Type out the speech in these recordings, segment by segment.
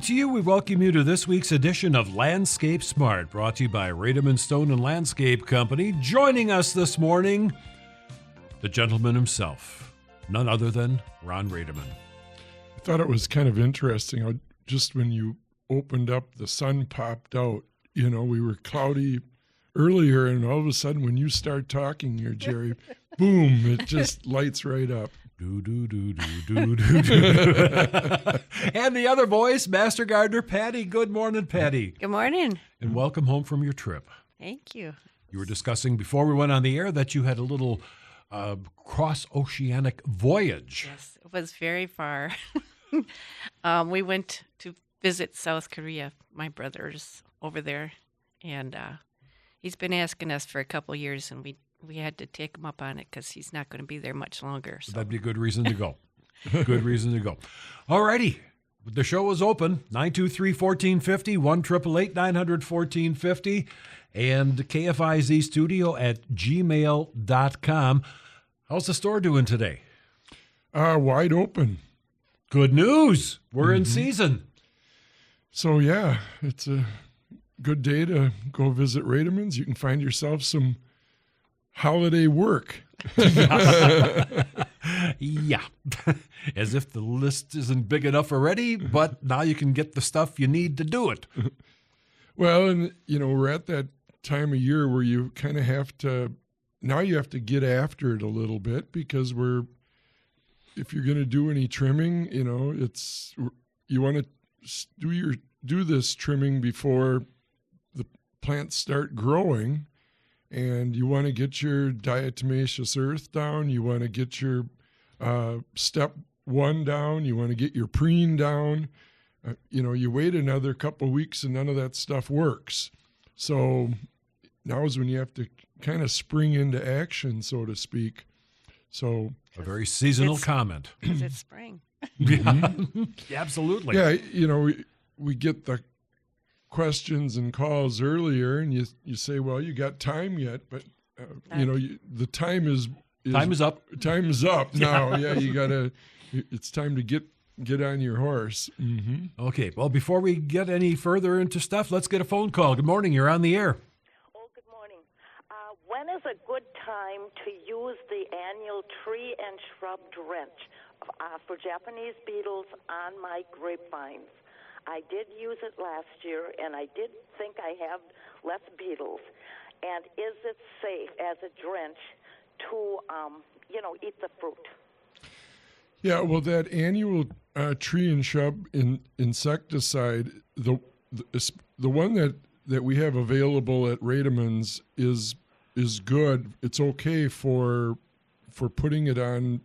To you, we welcome you to this week's edition of Landscape Smart, brought to you by Rademann Stone and Landscape Company. Joining us this morning, the gentleman himself, none other than Ron Rademann. I thought it was kind of interesting how just when you opened up, the sun popped out. You know, we were cloudy earlier, and all of a sudden when you start talking here, Jerry, boom, it just lights right up. Do, do, do, do, do, do, do. And the other voice, Master Gardener Patty. Good morning, Patty. Good morning. And welcome home from your trip. Thank you. You were discussing before we went on the air that you had a little cross-oceanic voyage. Yes, it was very far. We went to visit South Korea. My brother's over there, and he's been asking us for a couple years, and we had to take him up on it because he's not going to be there much longer. So. That'd be a good reason to go. Good reason to go. All righty. The show is open, 923-1450, 1-888-900-1450, and KFIZ studio at gmail.com. How's the store doing today? Wide open. Good news. We're in season. So, yeah, it's a good day to go visit Rademann's. You can find yourself some holiday work. Yeah. As if the list isn't big enough already, but now you can get the stuff you need to do it. Well, and, you know, we're at that time of year where you kind of have to, now you have to get after it a little bit because if you're going to do any trimming, you know, you want to do this trimming before the plants start growing. And you want to get your diatomaceous earth down. You want to get your step 1 down. You want to get your preen down. You wait another couple of weeks and none of that stuff works. So now is when you have to kind of spring into action, so to speak. So a very seasonal comment. Because it's spring. Yeah, absolutely. Yeah, we get the questions and calls earlier, and you say, well, you got time yet, but the time is up. Time is up now. Yeah, it's time to get on your horse. Mm-hmm. Okay, well, before we get any further into stuff, let's get a phone call. Good morning, you're on the air. Oh, good morning. When is a good time to use the annual tree and shrub drench for Japanese beetles on my grapevines? I did use it last year, and I did think I have less beetles. And is it safe as a drench to, eat the fruit? Yeah, well, that annual tree and shrub insecticide, the one that we have available at Rademann's is good. It's okay for putting it on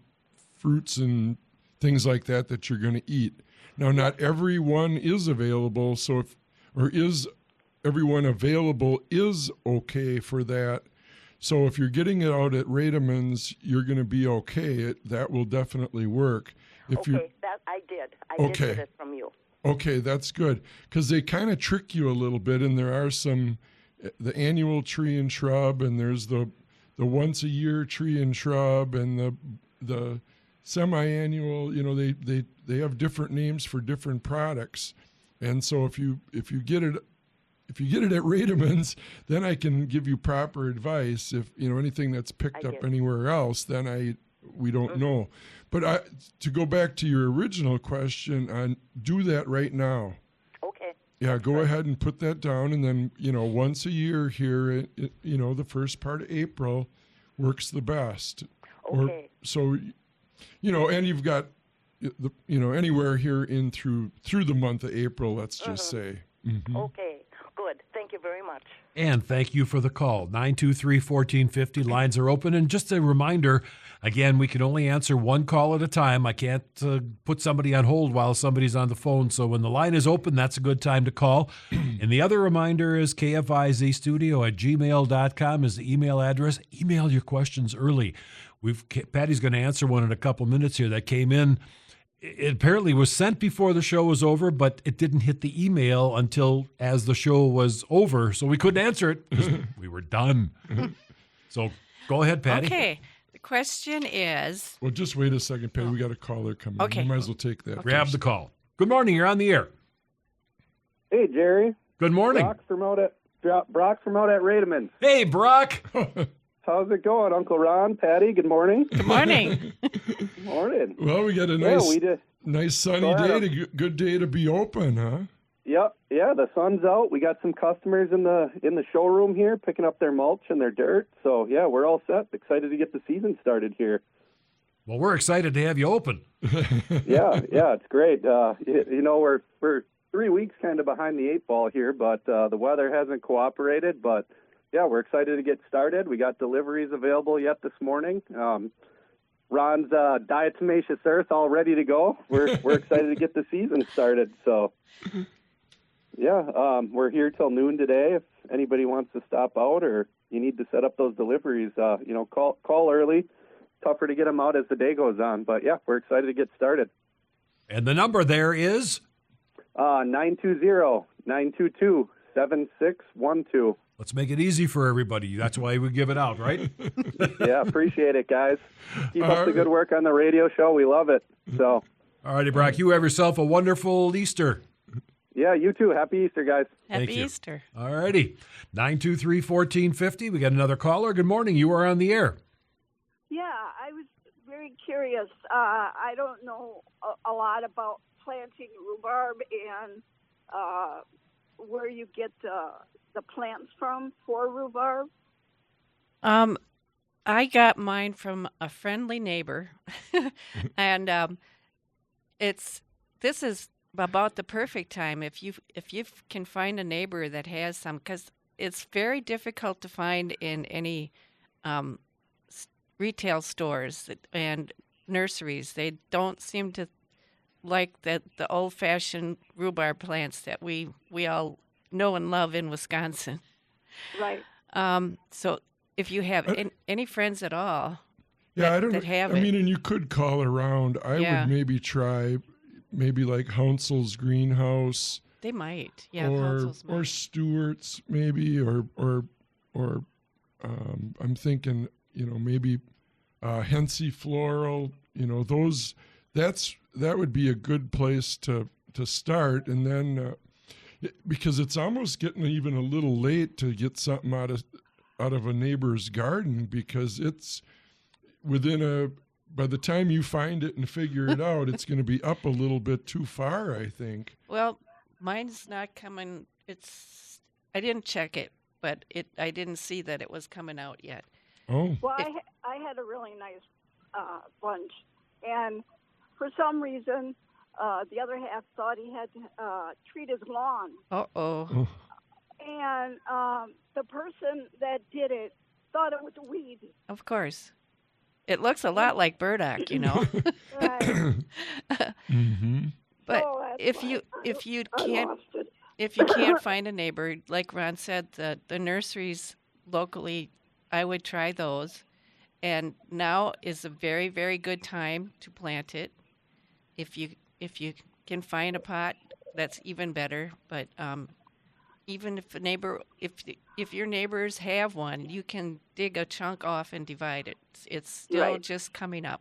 fruits and things like that you're going to eat. Now, not every one is available, is everyone available is okay for that. So if you're getting it out at Rademann's, you're going to be okay. That will definitely work. I did. I did get it from you. Okay, that's good. Because they kind of trick you a little bit, and there are the annual tree and shrub, and there's the once-a-year tree and shrub, and the semi-annual, they have different names for different products. And so if you get it at Rademann's, then I can give you proper advice. If anything that's picked up anywhere else, then we don't know. But to go back to your original question, do that right now. Okay. Yeah, go ahead and put that down, and then once a year here, the first part of April works the best. Okay. And you've got, anywhere here in through the month of April, let's just say. Mm-hmm. Okay, good. Thank you very much. And thank you for the call. 923-1450. Lines are open. And just a reminder, again, we can only answer one call at a time. I can't put somebody on hold while somebody's on the phone. So when the line is open, that's a good time to call. And the other reminder is KFIZstudio at gmail.com is the email address. Email your questions early. Patty's going to answer one in a couple minutes here that came in. It apparently was sent before the show was over, but it didn't hit the email until as the show was over, so we couldn't answer it because we were done. So go ahead, Patty. Okay. The question is... Well, just wait a second, Patty. We got a caller coming. Okay. We might as well take that. Grab the call. Good morning. You're on the air. Hey, Jerry. Good morning. Brock from out at Rademann. Hey, Brock. How's it going, Uncle Ron, Patty? Good morning. Good morning. Good morning. Well, we got a nice sunny day, good day to be open, huh? Yep. Yeah, the sun's out. We got some customers in the showroom here picking up their mulch and their dirt. So, yeah, we're all set. Excited to get the season started here. Well, we're excited to have you open. Yeah, it's great. We're 3 weeks kind of behind the 8 ball here, but the weather hasn't cooperated. But, yeah, we're excited to get started. We got deliveries available yet this morning. Ron's diatomaceous earth all ready to go. We're excited to get the season started. So, yeah, we're here till noon today. If anybody wants to stop out or you need to set up those deliveries, call early. Tougher to get them out as the day goes on. But, yeah, we're excited to get started. And the number there is? 920-922-7612. Let's make it easy for everybody. That's why we give it out, right? Yeah, appreciate it, guys. Keep up the good work on the radio show. We love it. So, all righty, Brock, you have yourself a wonderful Easter. Yeah, you too. Happy Easter, guys. Happy Easter. All righty. 923-1450. We got another caller. Good morning. You are on the air. Yeah, I was very curious. I don't know a lot about planting rhubarb and where you get the plants from for rhubarb. I got mine from a friendly neighbor, and this is about the perfect time if you can find a neighbor that has some, because it's very difficult to find in any retail stores and nurseries. They don't seem to like the old-fashioned rhubarb plants that we all know and love in Wisconsin. Right. So if you have any friends at all that have it. I mean, and you could call around. I would maybe try like Hounsel's greenhouse. They might. Yeah, or Stewart's maybe or I'm thinking, maybe Hensey Floral, that would be a good place to start. And then because it's almost getting even a little late to get something out of a neighbor's garden, because it's by the time you find it and figure it out, it's going to be up a little bit too far, I think. Well, mine's not coming. I didn't check it, but I didn't see that it was coming out yet. Oh. Well, I had a really nice bunch, and for some reason, the other half thought he had to treat his lawn. Uh-oh. And the person that did it thought it was a weed. Of course. It looks a lot like burdock, Right. Mm-hmm. But if you can't find a neighbor, like Ron said, the nurseries locally, I would try those. And now is a very, very good time to plant it. If you can find a pot, that's even better. But even if your neighbors have one, you can dig a chunk off and divide it. It's still just coming up.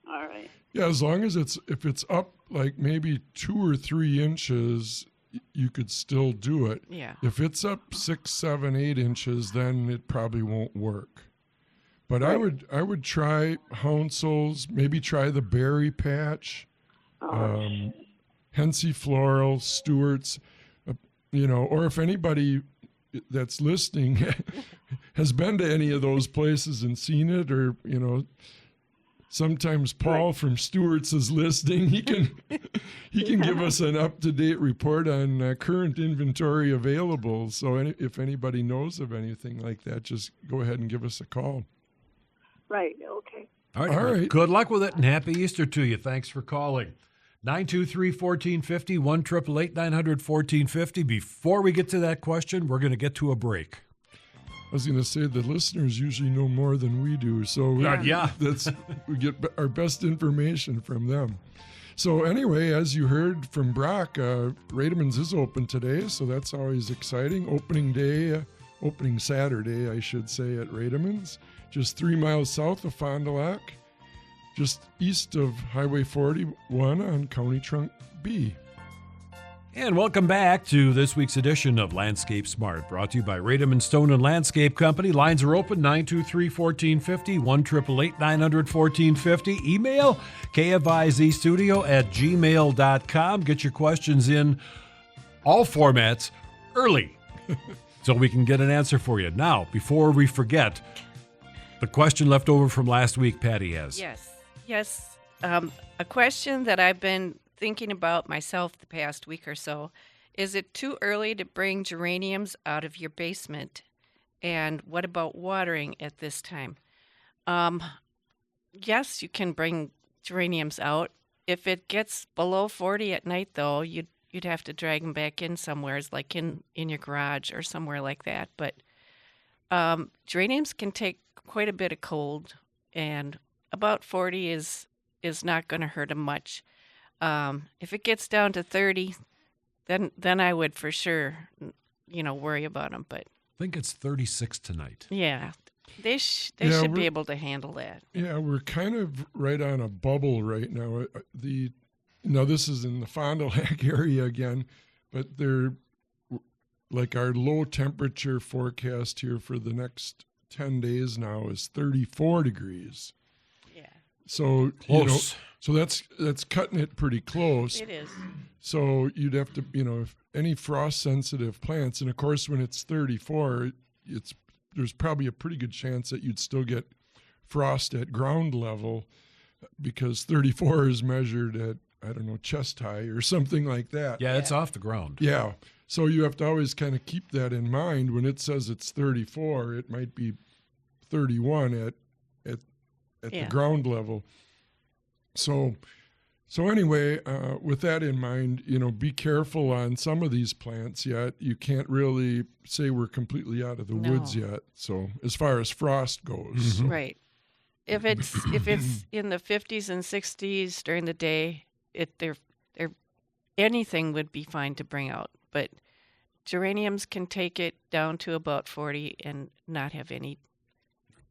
All right. Yeah, as long as if it's up like maybe 2 or 3 inches, you could still do it. Yeah. If it's up 6, 7, 8 inches, then it probably won't work. But I would try Hounsel's, maybe try the berry patch, Hensey Floral, Stewart's, or if anybody that's listening has been to any of those places and seen it, or sometimes Paul from Stewart's is listening. He can give us an up-to-date report on current inventory available. So if anybody knows of anything like that, just go ahead and give us a call. Right. Okay. All right. Good luck with it, and happy Easter to you. Thanks for calling. 923-1450, 1-888-900-1450. Before we get to that question, we're going to get to a break. I was going to say the listeners usually know more than we do, so we get our best information from them. So anyway, as you heard from Brock, Rademann's is open today, so that's always exciting. Opening Saturday, I should say, at Rademann's, just 3 miles south of Fond du Lac, just east of Highway 41 on County Trunk B. And welcome back to this week's edition of Landscape Smart, brought to you by Rademann Stone and Landscape Company. Lines are open, 923-1450, 1-888-900-1450. Email kfizstudio@gmail.com. Get your questions in all formats early so we can get an answer for you. Now, before we forget, the question left over from last week, Patty has. Yes. A question that I've been thinking about myself the past week or so. Is it too early to bring geraniums out of your basement? And what about watering at this time? Yes, you can bring geraniums out. If it gets below 40 at night, though, you'd have to drag them back in somewhere, like in your garage or somewhere like that. But geraniums can take quite a bit of cold, and about 40 is not going to hurt them much. If it gets down to 30, then I would for sure, worry about them. But I think it's 36 tonight. yeah, they should be able to handle that. Yeah, we're kind of right on a bubble right now. This is in the Fond du Lac area again, but they're like our low temperature forecast here for the next 10 days now is 34 degrees. Yeah, so close. So that's cutting it pretty close. it is. So you'd have to, if any frost-sensitive plants, and of course when it's 34, there's probably a pretty good chance that you'd still get frost at ground level, because 34 is measured at, chest high or something like that. Yeah, it's off the ground. Yeah. So you have to always kind of keep that in mind. When it says it's 34, it might be 31 at the ground level. So anyway, with that in mind, be careful on some of these plants yet. You can't really say we're completely out of the woods yet. So as far as frost goes. Mm-hmm. Right. If it's in the 50s and 60s during the day, anything would be fine to bring out. But geraniums can take it down to about 40 and not have any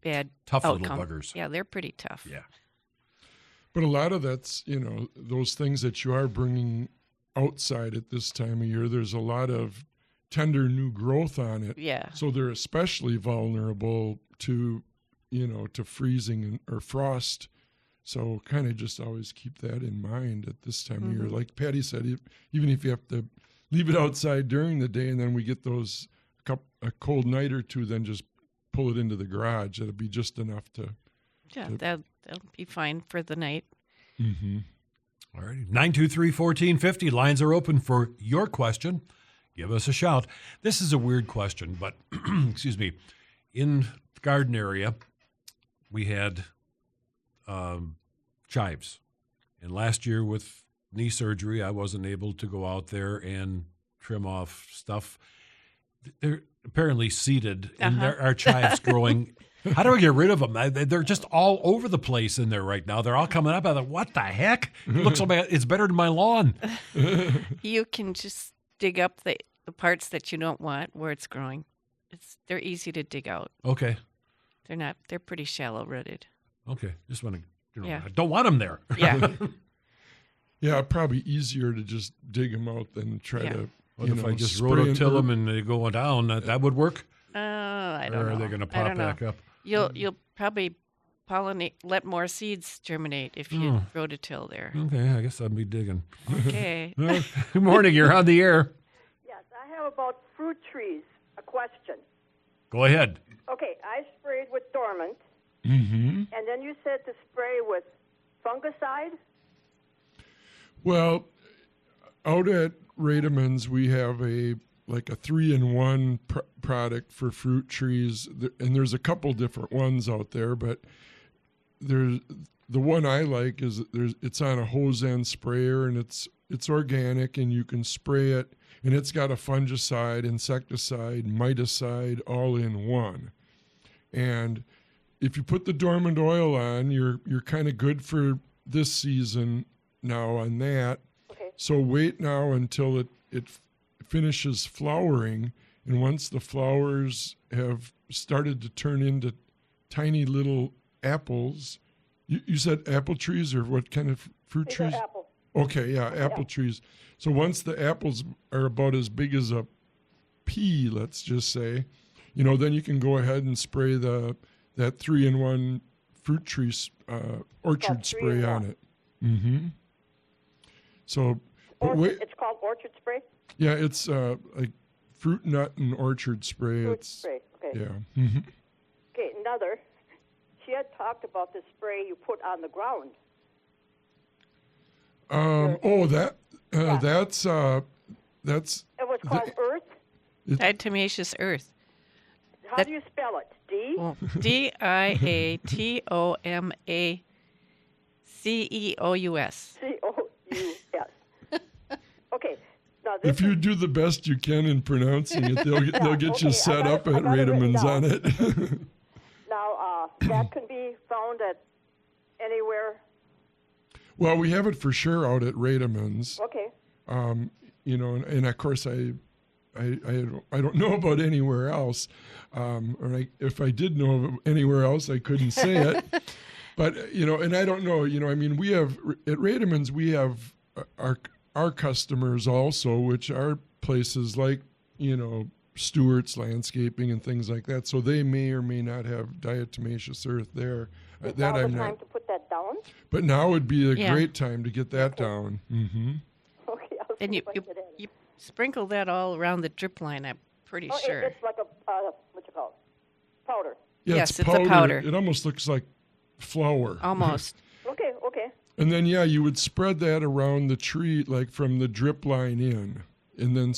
bad tough outcome. little buggers. Yeah, they're pretty tough. Yeah. But a lot of that's, those things that you are bringing outside at this time of year, there's a lot of tender new growth on it. Yeah. So they're especially vulnerable to, to freezing or frost. So kind of just always keep that in mind at this time of year. Like Patty said, even if you have to leave it outside during the day and then we get those a cold night or two, then just pull it into the garage. That'll be just enough to... Yeah, that'll be fine for the night. Mm-hmm. All righty. 923-1450. Lines are open for your question. Give us a shout. This is a weird question, but excuse me. In the garden area, we had chives. And last year with knee surgery, I wasn't able to go out there and trim off stuff. They're apparently seeded, and there are chives growing. How do I get rid of them? They're just all over the place in there right now. They're all coming up. I'm like, what the heck? It looks like it's better than my lawn. You can just dig up the parts that you don't want where it's growing. They're easy to dig out. Okay. They're pretty shallow rooted. Okay. Just want to, Yeah. I don't want them there. Yeah. Yeah, probably easier to just dig them out than try to. What if I just rototill them and they go down? That would work? I don't know. Or are they going to pop back up? You'll probably pollinate, let more seeds germinate if you rototill there. Okay, I guess I'll be digging. Okay. Good morning. You're on the air. Yes, I have about fruit trees a question. Go ahead. Okay, I sprayed with dormant, Mm-hmm. and then you said to spray with fungicide. Well, out at Rademann's, we have a 3-in-1 product for fruit trees, and there's a couple different ones out there, but there's the one I like is it's on a hose end sprayer, and it's organic, and you can spray it, and it's got a fungicide, insecticide, miticide all in one. And if you put the dormant oil on, you're kind of good for this season now on that. Okay. So wait now until it finishes flowering, and once the flowers have started to turn into tiny little apples, you said apple trees, or what kind of fruit These trees? are apple. Okay, yeah, apple trees. So once the apples are about as big as a pea, let's just say, then you can go ahead and spray that 3-in-1 fruit tree orchard spray on it. Mm-hmm. So, It's called orchard spray? Yeah, it's like fruit, nut, and orchard spray. Fruit spray, okay. Yeah. Mm-hmm. Okay, another. She had talked about the spray you put on the ground. That's It was called earth? Diatomaceous earth. How do you spell it? D? Well, Diatomaceous. C-O-U-S. Okay. Now this if you do the best you can in pronouncing it, they'll get you set up at Rademann's on it. Now, that can be found at anywhere. Well, we have it for sure out at Rademann's. Okay. And of course I don't know about anywhere else. If I did know of anywhere else, I couldn't say it. But and I don't know. We have at Rademann's we have our customers also, which are places like Stewart's Landscaping and things like that. So they may or may not have diatomaceous earth there. Is now the time to put that down? But now would be a great time to get that down. Mm-hmm. Okay. And you sprinkle that all around the drip line, I'm pretty sure. It's like a, what you call it? Powder. Yeah, Yes, it's a powder. It almost looks like flour. Almost. Okay. And then, you would spread that around the tree, like from the drip line in, and then,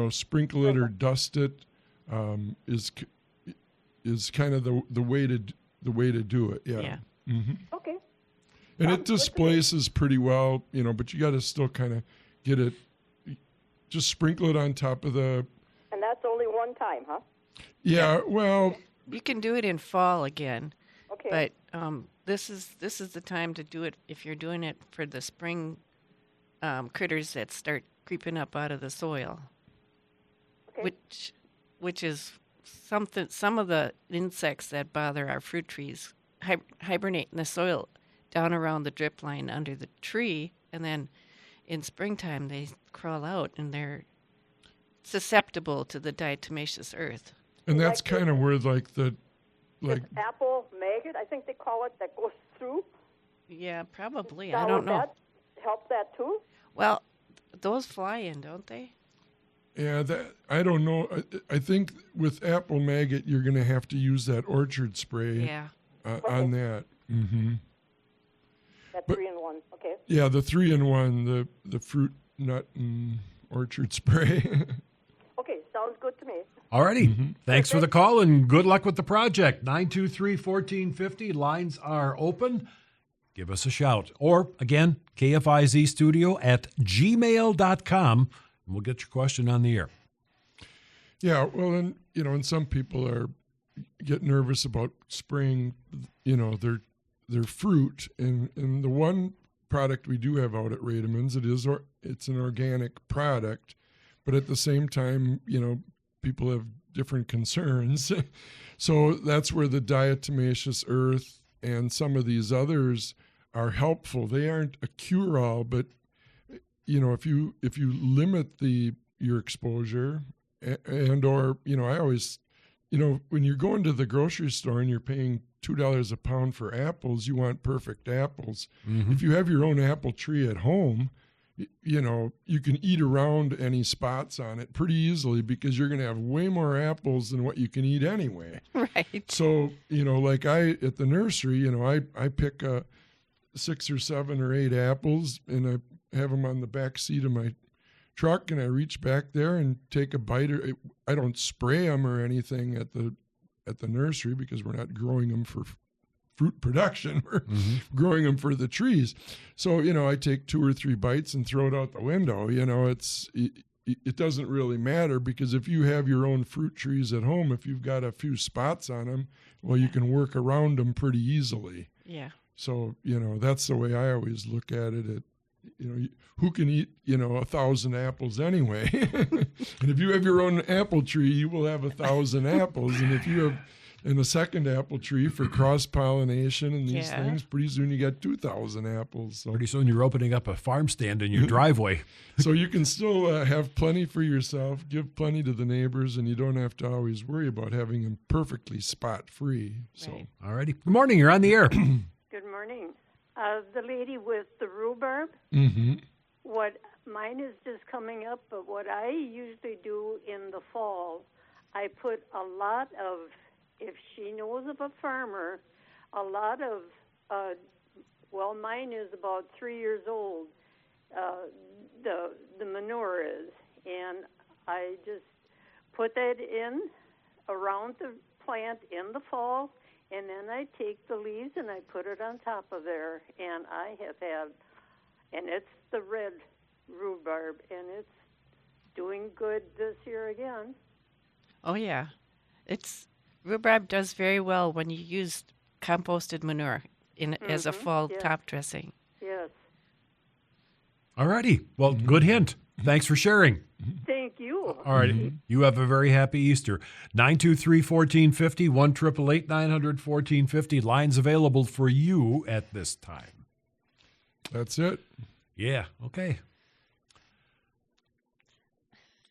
sprinkle it or dust it is kind of the way to do it. Yeah. Mm-hmm. Okay. And it displaces pretty well, but you got to still kind of get it, just sprinkle it on top of the. And that's only one time, huh? Yeah, well. You can do it in fall again. Okay. But this is the time to do it if you're doing it for the spring critters that start creeping up out of the soil. Okay. Which is some of the insects that bother our fruit trees hibernate in the soil down around the drip line under the tree, and then in springtime they crawl out and they're susceptible to the diatomaceous earth. And that's kind of where this apple maggot, I think they call it, that goes through. Yeah, probably. Now, I don't know. That help that too? Well, those fly in, don't they? Yeah, I don't know. I think with apple maggot, you're going to have to use that orchard spray on that. Mm-hmm. That 3-in-1, okay. Yeah, the 3-in-1, the fruit, nut, and orchard spray. Okay, sounds good to me. All righty. Thanks for the call and good luck with the project. 923-1450. Lines are open. Give us a shout. Or, again, KFIZ studio at gmail.com. And we'll get your question on the air. Yeah, well, and some people get nervous about spraying, their fruit. And the one product we do have out at Rademann's, it's an organic product. But at the same time, people have different concerns. So that's where the diatomaceous earth and some of these others are helpful. They aren't a cure-all, but if you limit your exposure or I always when you're going to the grocery store and you're paying $2 a pound for apples, you want perfect apples. Mm-hmm. If you have your own apple tree at home, you can eat around any spots on it pretty easily because you're going to have way more apples than what you can eat anyway. Right. So, like at the nursery, I pick 6 or 7 or 8 apples and I have them on the back seat of my truck and I reach back there and take a bite. I don't spray them or anything at the nursery because we're not growing them for fruit production. We're growing them for the trees. So, I take 2 or 3 bites and throw it out the window. It doesn't really matter because if you have your own fruit trees at home, if you've got a few spots on them, well, you can work around them pretty easily. Yeah. So, that's the way I always look at it. Who can eat, 1,000 apples anyway? And if you have your own apple tree, you will have 1,000 apples. And if you have and a second apple tree for cross-pollination and these Yeah. things. Pretty soon you got 2,000 apples. So, Pretty soon you're opening up a farm stand in your driveway. so you can still have plenty for yourself, give plenty to the neighbors, and you don't have to always worry about having them perfectly spot-free. So, Right. All righty. Good morning. You're on the air. Good morning. The lady with the rhubarb, what mine is just coming up, but what I usually do in the fall, I put a lot of, if she knows of a farmer, a lot of, well, mine is about 3 years old, the manure is, and I just put that in around the plant in the fall, and then I take the leaves and I put it on top of there, and I have had, and it's the red rhubarb, and it's doing good this year again. Oh yeah, rhubarb does very well when you use composted manure as a fall yeah. top dressing. Yes. All righty. Well, good hint. Thanks for sharing. Thank you. All right. You have a very happy Easter. 923-1450, 1-888-900-1450. Lines available for you at this time. that's it. Yeah. Okay.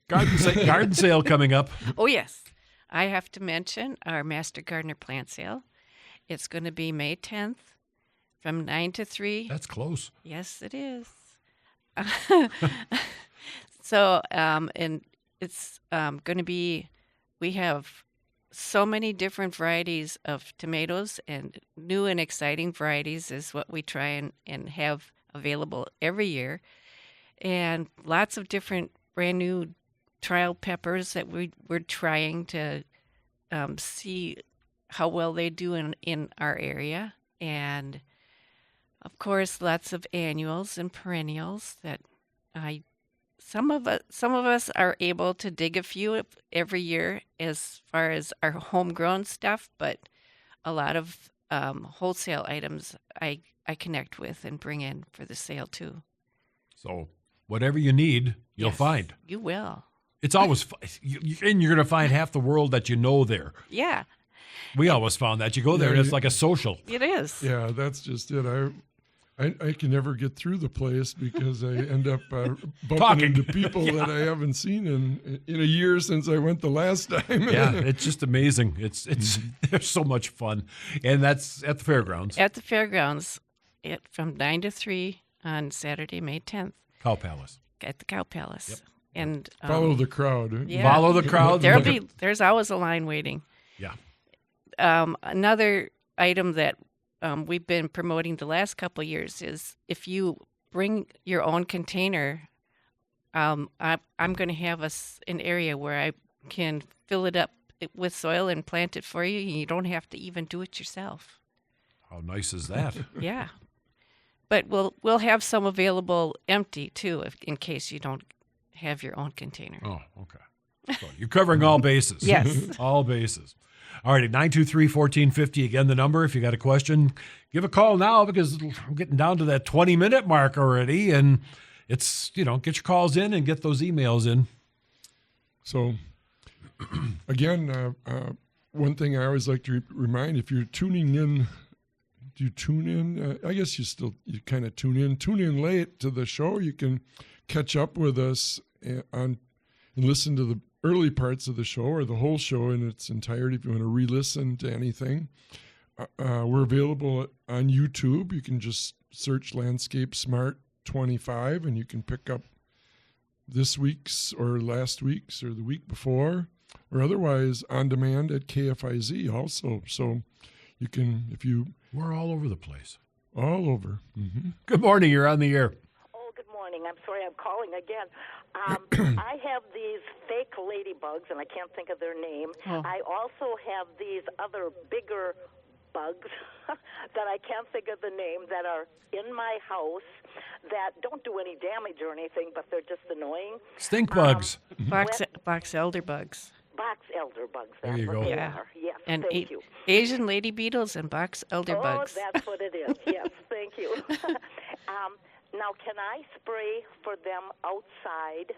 Garden sale coming up. Oh yes, I have to mention our Master Gardener plant sale. It's going to be May 10th from 9 to 3. That's close. Yes, it is. So, and it's going to be, we have so many different varieties of tomatoes, and new and exciting varieties is what we try and have available every year. And lots of different brand new trial peppers that we're trying to see how well they do in our area. And, of course, lots of annuals and perennials that some of us are able to dig a few every year as far as our homegrown stuff, but a lot of wholesale items I connect with and bring in for the sale too. So whatever you need, you'll Yes, find. You will. It's always and you're going to find half the world that you know there. Yeah, We always found that. You go there and it's like a social. it is. Yeah, that's just it. I can never get through the place because I end up bumping Talking. into people that I haven't seen in a year since I went the last time. Yeah, it's just amazing. It's they're so much fun. And that's at the fairgrounds. At the fairgrounds, from 9 to 3 on Saturday, May 10th, Cow Palace. at the Cow Palace. And Follow the crowd. yeah. Follow the crowd. There's always a line waiting. Yeah. Another item that we've been promoting the last couple of years is if you bring your own container, I'm going to have an area where I can fill it up with soil and plant it for you. You don't have to even do it yourself. How nice is that? Yeah, but we'll have some available empty too, in case you don't have your own container. Oh, okay. So you're covering all bases. Yes. All bases. All right, 923-1450. Again, the number. If you got a question, give a call now because we're getting down to that 20-minute mark already. And it's, get your calls in and get those emails in. So, again, one thing I always like to remind, if you're tuning in, do you tune in? I guess you kind of tune in. Tune in late to the show. You can catch up with us and listen to the early parts of the show or the whole show in its entirety if you want to re-listen to anything. We're available on YouTube. You can just search Landscape Smart 25 and you can pick up this week's or last week's or the week before, or otherwise on demand at KFIZ also. So you can, We're all over the place. all over. Good morning. You're on the air. Oh, good morning. I'm sorry I'm calling again. I have these fake ladybugs, and I can't think of their name. Oh. I also have these other bigger bugs that I can't think of the name that are in my house that don't do any damage or anything, but they're just annoying. Stink bugs. Box elder bugs. Box elder bugs. There That's you what go. they Yeah. are. Yes, And thank you. Asian lady beetles and box elder bugs. Oh, that's what it is. Yes, thank you. Now, can I spray for them outside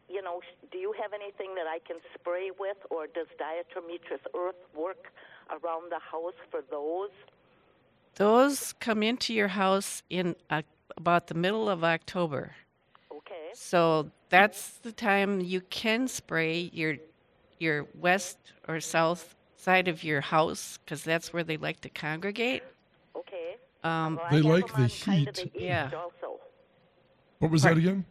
do you have anything that I can spray with, or does diatomaceous earth work around the house for those? Those come into your house in about the middle of October. Okay. So that's the time you can spray your west or south side of your house, because that's where they like to congregate. Okay. They like the kind of heat. the east Yeah. also. What was that again?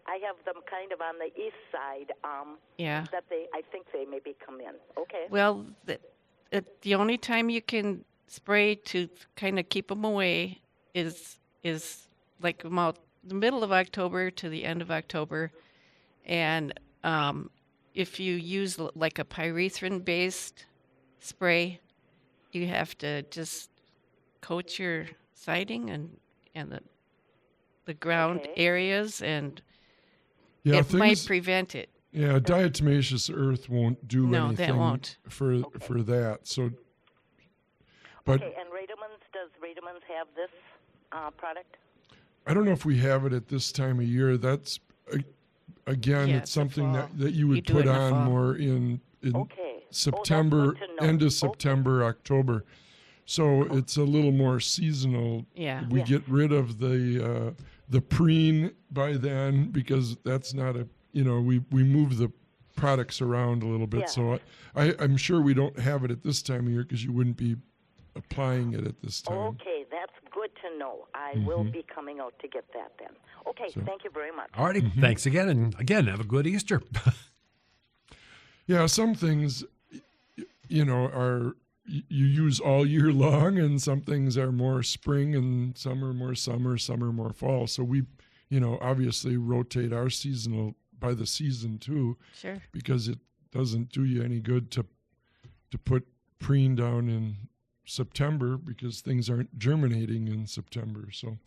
I have them kind of on the east side. Yeah. That I think they maybe come in. Okay. Well, the only time you can spray to kind of keep them away is like about the middle of October to the end of October, and if you use like a pyrethrin-based spray, you have to just coat your siding and the ground areas, and it might prevent it. Yeah, diatomaceous earth won't do anything that won't. for that. So, but Okay, and does Rademan's have this product? I don't know if we have it at this time of year. That's again, Yeah, it's something fall. that you would You do put it in the on fall. more in Okay. September, that's good to know. end of September, October. So it's a little more seasonal. Yeah. We get rid of the preen by then, because that's not we move the products around a little bit. Yeah. So I'm sure we don't have it at this time of year, because you wouldn't be applying it at this time. Okay, that's good to know. I will be coming out to get that then. Okay, thank you very much. All righty. Thanks again. And again, have a good Easter. Yeah, some things, are you use all year long, and some things are more spring, and some are more summer, some are more fall. So we, obviously rotate our seasonal by the season too. Sure. Because it doesn't do you any good to put preen down in September, because things aren't germinating in September. So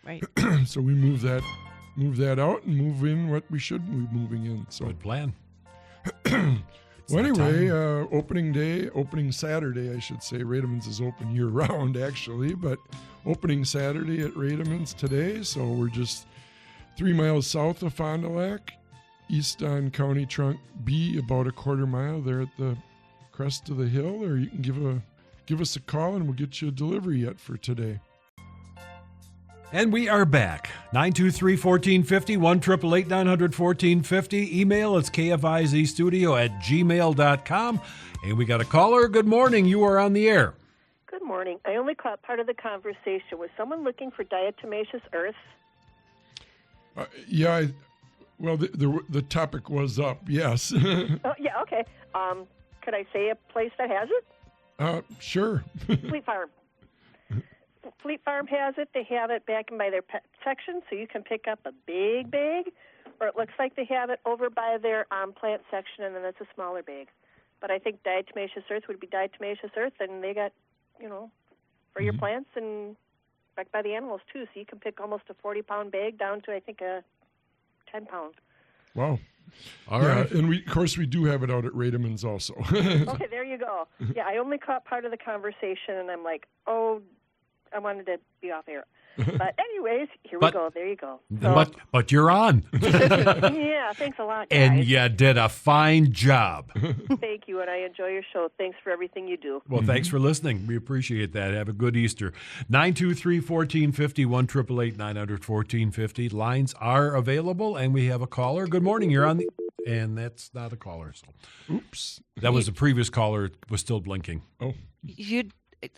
Right. so we move that out and move in what we should be moving in. So Good plan. well, that anyway, time. opening Saturday, I should say. Rademann's is open year round, actually, but opening Saturday at Rademann's today. So we're just 3 miles south of Fond du Lac, east on County Trunk B, about a quarter mile there at the crest of the hill. Or you can give us a call and we'll get you a delivery yet for today. And we are back. 923-1450, 1-888-900-1450. Email, it's kfizstudio@gmail.com. And we got a caller. Good morning. You are on the air. Good morning. I only caught part of the conversation. Was someone looking for diatomaceous earth? The topic was up, yes. Oh, yeah, okay. Could I say a place that has it? Sure. Fleet Farm. Fleet Farm has it. They have it back in by their pet section, so you can pick up a big bag, or it looks like they have it over by their plant section, and then it's a smaller bag. But I think diatomaceous earth would be diatomaceous earth, and they got, for your plants and back by the animals, too. So you can pick almost a 40-pound bag down to, I think, a 10-pound. Wow. All right. And we do have it out at Rademann's also. Okay, there you go. Yeah, I only caught part of the conversation, and I'm like, I wanted to be off air. But anyways, we go. There you go. So, But you're on. yeah, thanks a lot, guys. And you did a fine job. Thank you, and I enjoy your show. Thanks for everything you do. Well, thanks for listening. We appreciate that. Have a good Easter. 923-1450, 1-888-900-1450. Lines are available, and we have a caller. Good morning. You're on the... And that's not a caller. So. Oops. That was the previous caller. It was still blinking. Oh.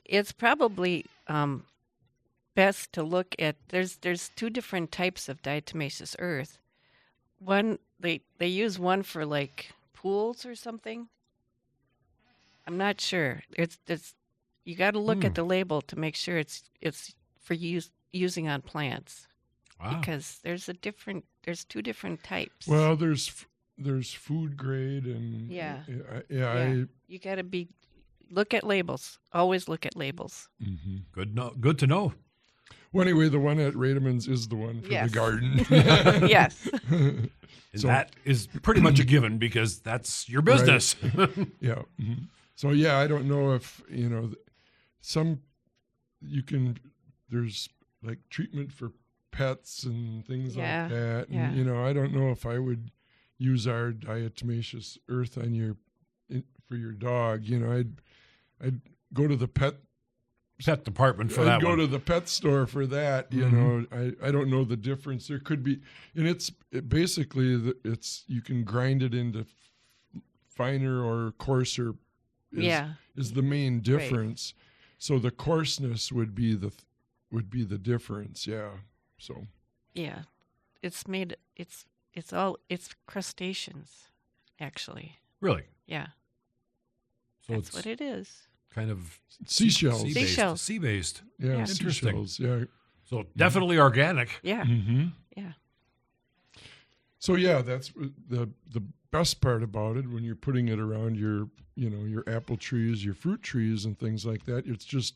It's probably best to look at. There's two different types of diatomaceous earth. One they use one for like pools or something. I'm not sure. It's you got to look at the label to make sure it's for using on plants. Wow. Because there's two different types. Well, there's food grade and You got to look at labels. Always look at labels. Mm-hmm. Good to know. Well, anyway, the one at Rademann's is the one for the garden. Yes. So, that is pretty much a given, because that's your business. Right. Yeah. Mm-hmm. So, yeah, I don't know if, there's like treatment for pets and things Yeah, like that. And, yeah. I don't know if I would use our diatomaceous earth on for your dog. I'd go to the pet department for I'd that go one. to the pet store for that. I don't know the difference. There could be, and basically you can grind it into finer or coarser. Is the main difference. Right. So the coarseness would be the difference. Yeah. So. Yeah, it's crustaceans, actually. Really? Yeah. So that's what it is. Kind of seashells. Sea-based. Yeah, interesting. Seashells, yeah. So definitely organic. Yeah. Mm-hmm. Yeah. So yeah, that's the best part about it when you're putting it around your apple trees, your fruit trees and things like that. It's just,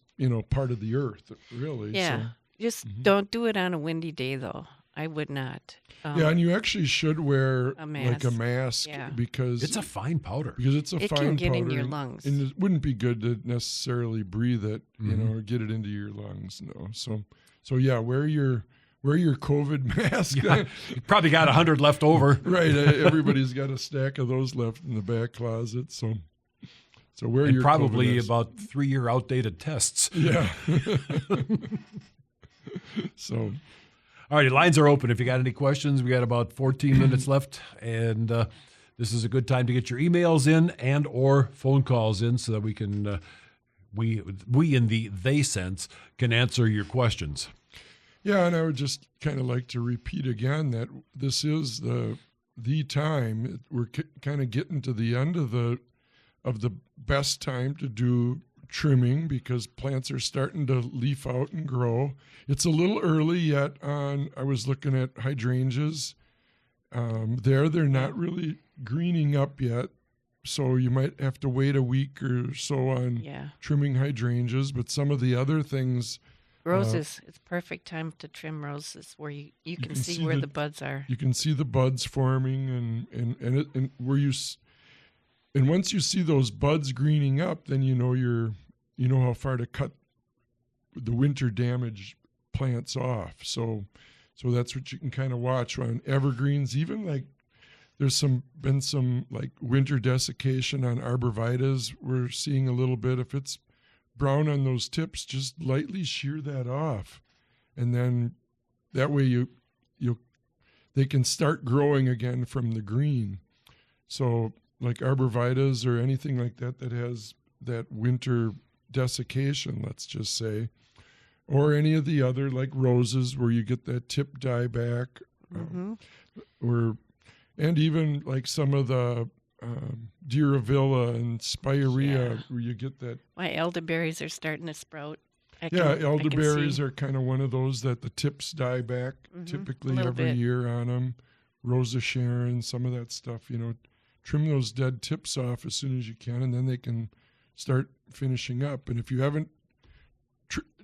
part of the earth, really. Yeah. So. Just don't do it on a windy day, though. I would not. Yeah, and you actually should wear a mask. like a mask because it's a fine powder. Because it's a fine powder. It can get in your lungs. And it wouldn't be good to necessarily breathe it, or get it into your lungs. No. So yeah, wear your COVID mask. Yeah, you probably got 100 left over. Right. Everybody's got a stack of those left in the back closet. So wear your probably COVID mask. about 3-year outdated tests. Yeah. So. All right, lines are open. If you got any questions, we got about 14 minutes left, and this is a good time to get your emails in and or phone calls in so that we can, we in the they sense, can answer your questions. Yeah, and I would just kind of like to repeat again that this is the time. We're kind of getting to the end of the best time to do trimming because plants are starting to leaf out and grow. It's a little early yet I was looking at hydrangeas. They're not really greening up yet. So you might have to wait a week or so on trimming hydrangeas, but some of the other things. Roses, it's perfect time to trim roses where you can see where the buds are. You can see the buds forming and where you and once you see those buds greening up, then you know how far to cut the winter damaged plants off. So that's what you can kind of watch on evergreens. Even like there's been some like winter desiccation on arborvitaes. We're seeing a little bit. If it's brown on those tips, just lightly shear that off, and then that way they can start growing again from the green. So like arborvitaes or anything like that has that winter desiccation, let's just say, or any of the other like roses where you get that tip dieback, and even like some of the Diravilla and Spirea where you get that. My elderberries are starting to sprout. Elderberries are kind of one of those that the tips die back typically every year on them. Rosa Sharon, some of that stuff, trim those dead tips off as soon as you can, and then they can start finishing up. And if you haven't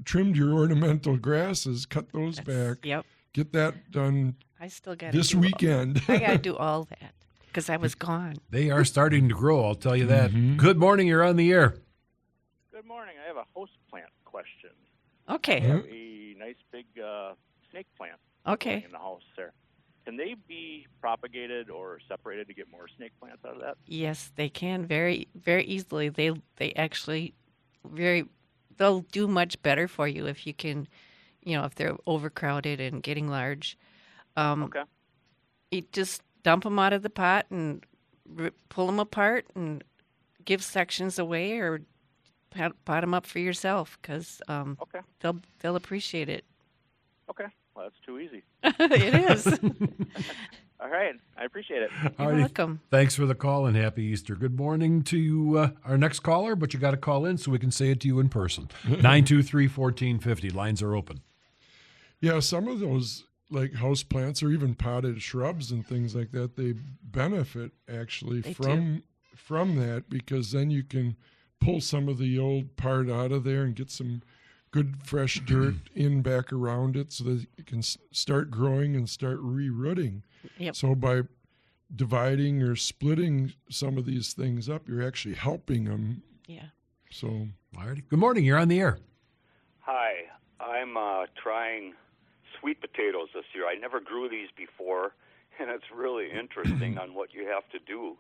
trimmed your ornamental grasses, cut those back. Yep. Get that done. I still got this weekend. I got to do all that because I was gone. They are starting to grow, I'll tell you that. Good morning, you're on the air. Good morning. I have a house plant question. Okay. I have a nice big snake plant in the house there. Can they be propagated or separated to get more snake plants out of that? Yes, they can very, very easily. They actually they'll do much better for you if you can, if they're overcrowded and getting large. You just dump them out of the pot and pull them apart and give sections away or pot them up for yourself because they'll appreciate it. Okay. Well, that's too easy. It is. All right. I appreciate it. You're welcome. Thanks for the call and happy Easter. Good morning to our next caller, but you got to call in so we can say it to you in person. 923-1450. Lines are open. Yeah, some of those like house plants or even potted shrubs and things like that, they benefit actually from that because then you can pull some of the old part out of there and get some good fresh dirt back around it so that it can start growing and start re-rooting. Yep. So by dividing or splitting some of these things up, you're actually helping them. Yeah. So, Alrighty. Good morning. You're on the air. Hi. I'm trying sweet potatoes this year. I never grew these before, and it's really interesting on what you have to do.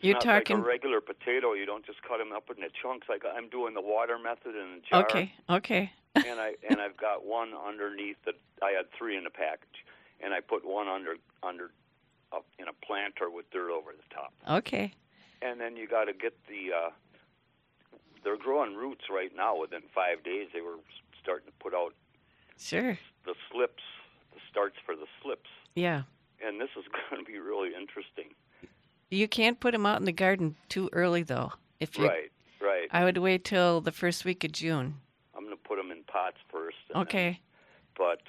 You're not talking like a regular potato. You don't just cut them up into chunks like I'm doing the water method in a jar. Okay. and I've got one underneath that I had 3 in the package, and I put one under in a planter with dirt over the top. Okay. And then you got to get they're growing roots right now. Within 5 days, they were starting to put out the slips, the starts for the slips. Yeah. And this is going to be really interesting. You can't put them out in the garden too early, though. Right. I would wait till the first week of June. I'm going to put them in pots first. Okay. But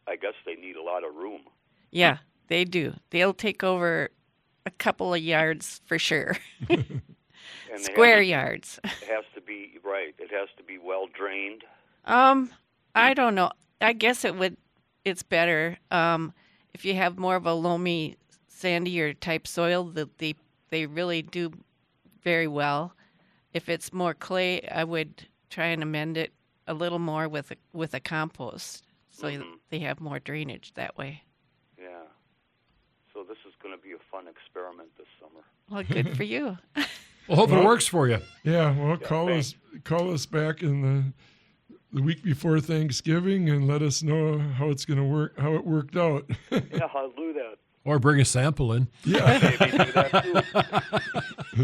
I guess they need a lot of room. Yeah, they do. They'll take over a couple of yards for sure. And Square yards. It has to be, right, it has to be well drained. I don't know. I guess it's better if you have more of a loamy, sandier type soil, that they really do very well. If it's more clay, I would try and amend it a little more with a compost, so they have more drainage that way. Yeah. So this is going to be a fun experiment this summer. Well, good for you. Well, hope it works for you. Yeah, well, call us back in the week before Thanksgiving and let us know how it's going to work, how it worked out. Yeah, I'll do that. Or bring a sample in. Yeah. Maybe do that too.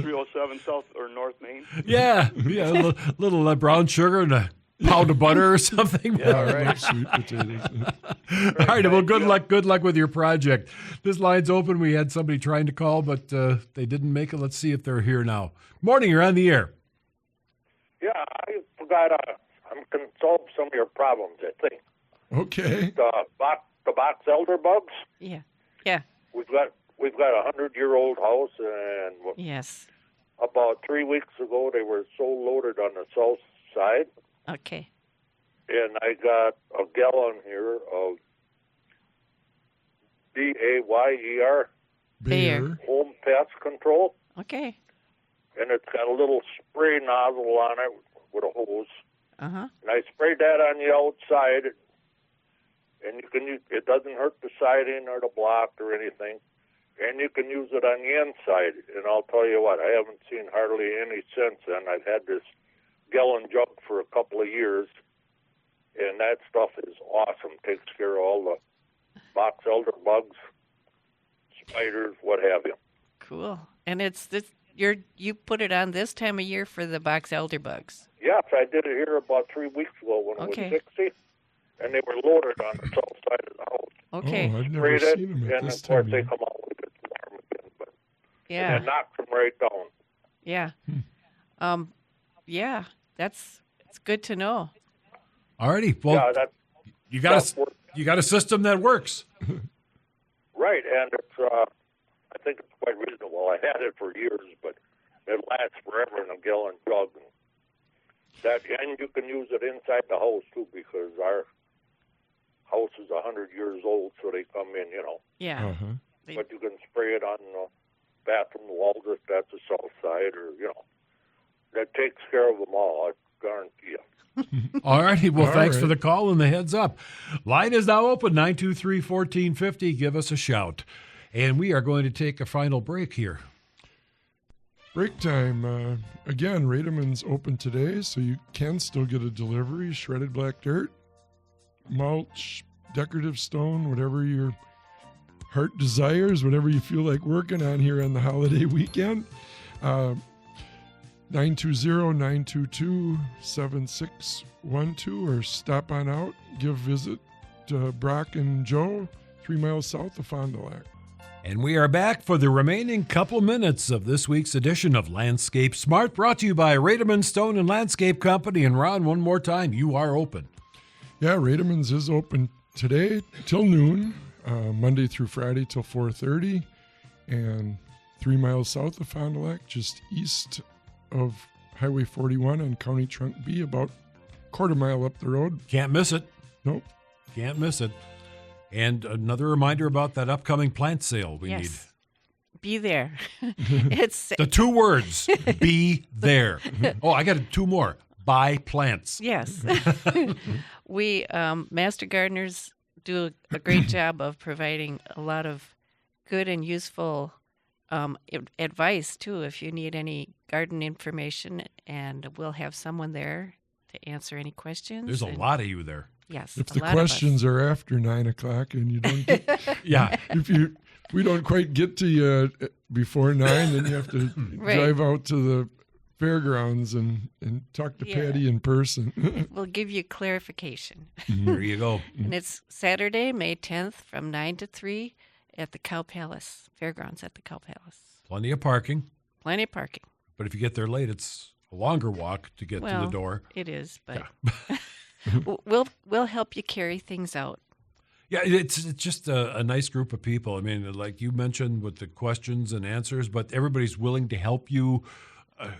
307 South or North Main. Yeah, a little brown sugar and a pound of butter or something. Yeah, right. Sweet potatoes. All right, well, good luck with your project. This line's open. We had somebody trying to call, but they didn't make it. Let's see if they're here now. Morning, you're on the air. Yeah, I forgot. I'm going to solve some of your problems, I think. Okay. The box elder bugs. Yeah. We've got a 100-year-old house, and yes, about 3 weeks ago they were so loaded on the south side. Okay. And I got a gallon here of Bayer Bayer home pest control. Okay. And it's got a little spray nozzle on it with a hose. Uh-huh. And I sprayed that on the outside, and it doesn't hurt the siding or the block or anything. And you can use it on the inside. And I'll tell you what, I haven't seen hardly any since then. I've had this gallon jug for a couple of years, and that stuff is awesome. Takes care of all the box elder bugs, spiders, what have you. Cool. And it's this. You put it on this time of year for the box elder bugs. Yes, I did it here about 3 weeks ago when it was 60, and they were loaded on the south side of the house. Okay. Oh, I've never seen them at and this of course time. they come out when it gets warm again, but Yeah. and it knocks them right down. Yeah. Yeah. It's good to know. All righty. Well, you got a system that works. Right, and it's I think it's quite reasonable. I had it for years, but it lasts forever in a gallon jug. And you can use it inside the house too, because our house is 100 years old, so they come in, Yeah. Uh-huh. But you can spray it on the bathroom walls if that's the south side, or that takes care of them all. I guarantee you. All righty. Well, thanks right. for the call and the heads up. Line is now open, 923-1450. Give us a shout. And we are going to take a final break here. Break time. Again, Rademann's open today, so you can still get a delivery. Shredded black dirt, mulch, decorative stone, whatever your heart desires, whatever you feel like working on here on the holiday weekend. 920-922-7612, or stop on out. Give visit to Brock and Joe, 3 miles south of Fond du Lac. And we are back for the remaining couple minutes of this week's edition of Landscape Smart, brought to you by Rademann Stone and Landscape Company. And Ron, one more time, you are open. Yeah, Rademann's is open today till noon, Monday through Friday till 4:30, and 3 miles south of Fond du Lac, just east of Highway 41 on County Trunk B, about a quarter mile up the road. Can't miss it. Nope. Can't miss it. And another reminder about that upcoming plant sale we need. Be there. It's the 2 words, be there. Oh, I got 2 more. Buy plants. Yes. We master gardeners do a great job of providing a lot of good and useful advice too. If you need any garden information, and we'll have someone there to answer any questions. There's a lot of you there. Yes. If the questions are after 9 o'clock and you don't get, if we don't quite get to you before 9, then you have to drive out to the fairgrounds and talk to Patty in person. We'll give you clarification. There you go. And it's Saturday, May 10th from 9 to 3 at the Cow Palace, Fairgrounds at the Cow Palace. Plenty of parking. Plenty of parking. But if you get there late, it's a longer walk to get to the door. It is, but we'll help you carry things out. Yeah, it's just a nice group of people. I mean, like you mentioned with the questions and answers, but everybody's willing to help you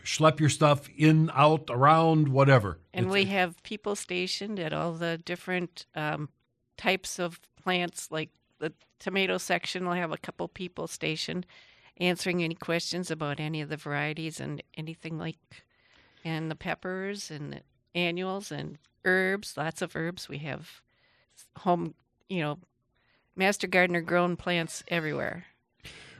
schlep your stuff in, out, around, whatever. And we have people stationed at all the different types of plants, like the tomato section will have a couple people stationed answering any questions about any of the varieties and anything and the peppers and the annuals and herbs, lots of herbs. We have home, master gardener grown plants everywhere.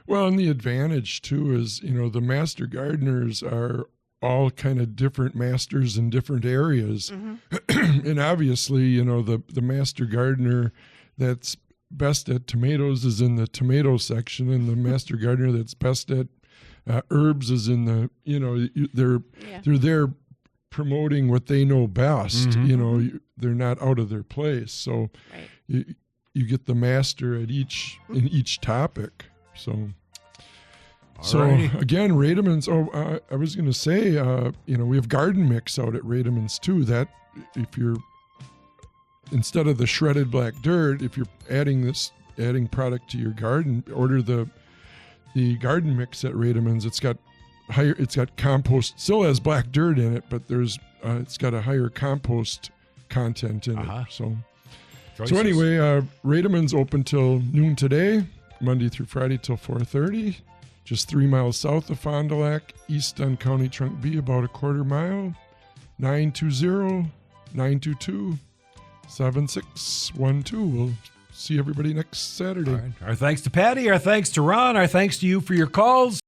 Well, and the advantage too is, the master gardeners are all kind of different masters in different areas. Mm-hmm. And obviously, the master gardener that's best at tomatoes is in the tomato section, and the master gardener that's best at herbs is in the, they're there promoting what they know best. Mm-hmm. They're not out of their place. So you get the master at in each topic. So again, Rademann's. I was going to say, we have garden mix out at Rademann's too. That if you're instead of the shredded black dirt, if you're adding product to your garden, order the garden mix at Rademann's. It's got compost, still has black dirt in it, but it's got a higher compost content in it. So anyway, Rademann's open till noon today, Monday through Friday till 4:30. Just 3 miles south of Fond du Lac, east on County Trunk B, about a quarter mile. 920-922-7612. We'll see everybody next Saturday. All right. Our thanks to Patty. Our thanks to Ron. Our thanks to you for your calls.